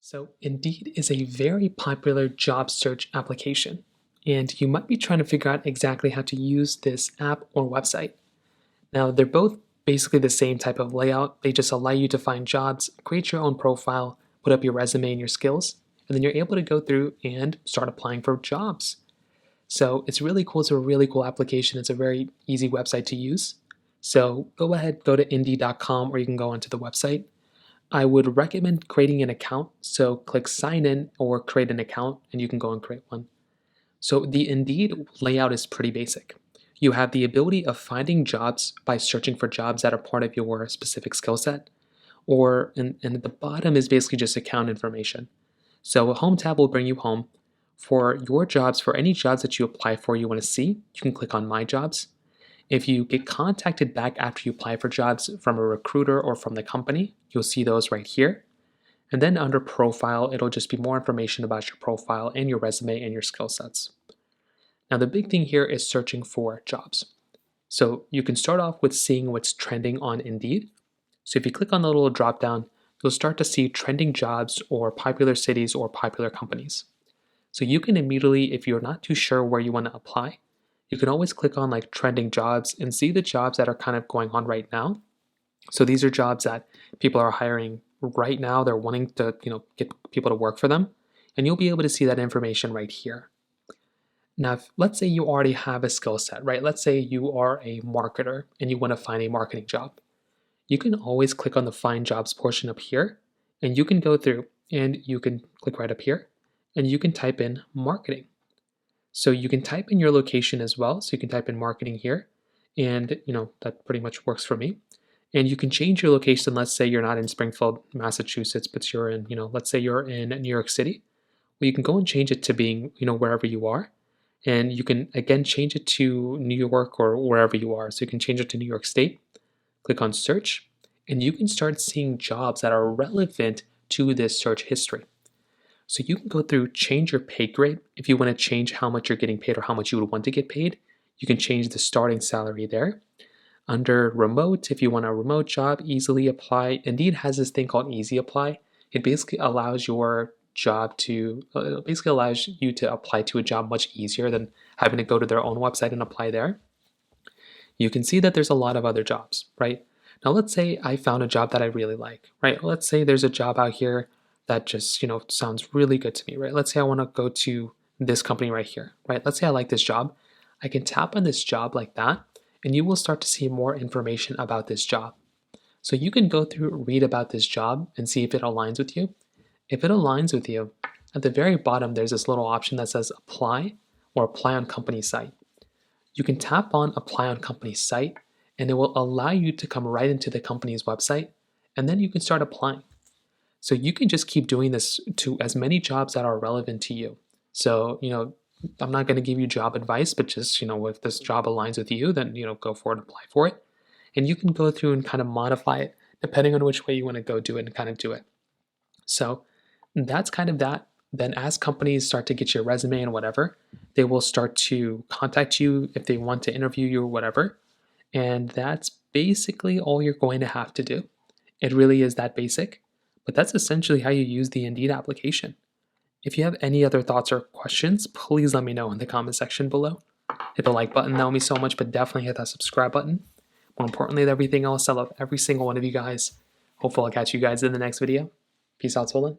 So, Indeed is a very popular job search application, and you might be trying to figure out exactly how to use this app or website. Now, they're both basically the same type of layout. They just allow you to find jobs, create your own profile, put up your resume and your skills, and then you're able to go through and start applying for jobs. So, it's really cool. It's a really cool application. It's a very easy website to use. So, go ahead, go to Indeed.com, or you can go onto the website. I would recommend creating an account. So click sign in or create an account and you can go and create one. So the Indeed layout is pretty basic. You have the ability of finding jobs by searching for jobs that are part of your specific skill set. And at the bottom is basically just account information. So a home tab will bring you home. For your jobs, for any jobs that you apply for, you want to see, you can click on My Jobs. If you get contacted back after you apply for jobs from a recruiter or from the company, you'll see those right here. And then under profile, it'll just be more information about your profile and your resume and your skill sets. Now, the big thing here is searching for jobs. So you can start off with seeing what's trending on Indeed. So if you click on the little drop down, you'll start to see trending jobs or popular cities or popular companies. So you can immediately, if you're not too sure where you want to apply, you can always click on like trending jobs and see the jobs that are kind of going on right now. So these are jobs that people are hiring right now. They're wanting to, get people to work for them, and you'll be able to see that information right here. Now, let's say you already have a skill set, right? Let's say you are a marketer and you want to find a marketing job. You can always click on the find jobs portion up here, and you can go through and you can click right up here and you can type in marketing. So you can type in your location as well. So you can type in marketing here, and that pretty much works for me. And you can change your location. Let's say you're not in Springfield, Massachusetts, but you're in, let's say you're in New York City. Well, you can go and change it to being, wherever you are. And you can again change it to New York or wherever you are. So you can change it to New York State, click on search, and you can start seeing jobs that are relevant to this search history. So you can go through, change your pay grade. If you want to change how much you're getting paid or how much you would want to get paid, you can change the starting salary there. Under remote, if you want a remote job, easily apply. Indeed has this thing called easy apply. It basically allows your job to, basically allows you to apply to a job much easier than having to go to their own website and apply there. You can see that there's a lot of other jobs, right? Now let's say I found a job that I really like, right? Let's say there's a job out here that just, sounds really good to me, right? Let's say I want to go to this company right here, right? Let's say I like this job. I can tap on this job like that, and you will start to see more information about this job. So you can go through, read about this job and see if it aligns with you. If it aligns with you, at the very bottom, there's this little option that says apply or apply on company site. You can tap on apply on company site, and it will allow you to come right into the company's website, and then you can start applying. So you can just keep doing this to as many jobs that are relevant to you. So, I'm not going to give you job advice, but just, if this job aligns with you, then, go for it, apply for it. And you can go through and kind of modify it depending on which way you want to go do it and kind of do it. So that's kind of that. Then as companies start to get your resume and whatever, they will start to contact you if they want to interview you or whatever. And that's basically all you're going to have to do. It really is that basic. But that's essentially how you use the Indeed application. If you have any other thoughts or questions, please let me know in the comment section below. Hit the like button, that would mean so much, but definitely hit that subscribe button. More importantly than everything else, I love every single one of you guys. Hopefully I'll catch you guys in the next video. Peace out, Solon.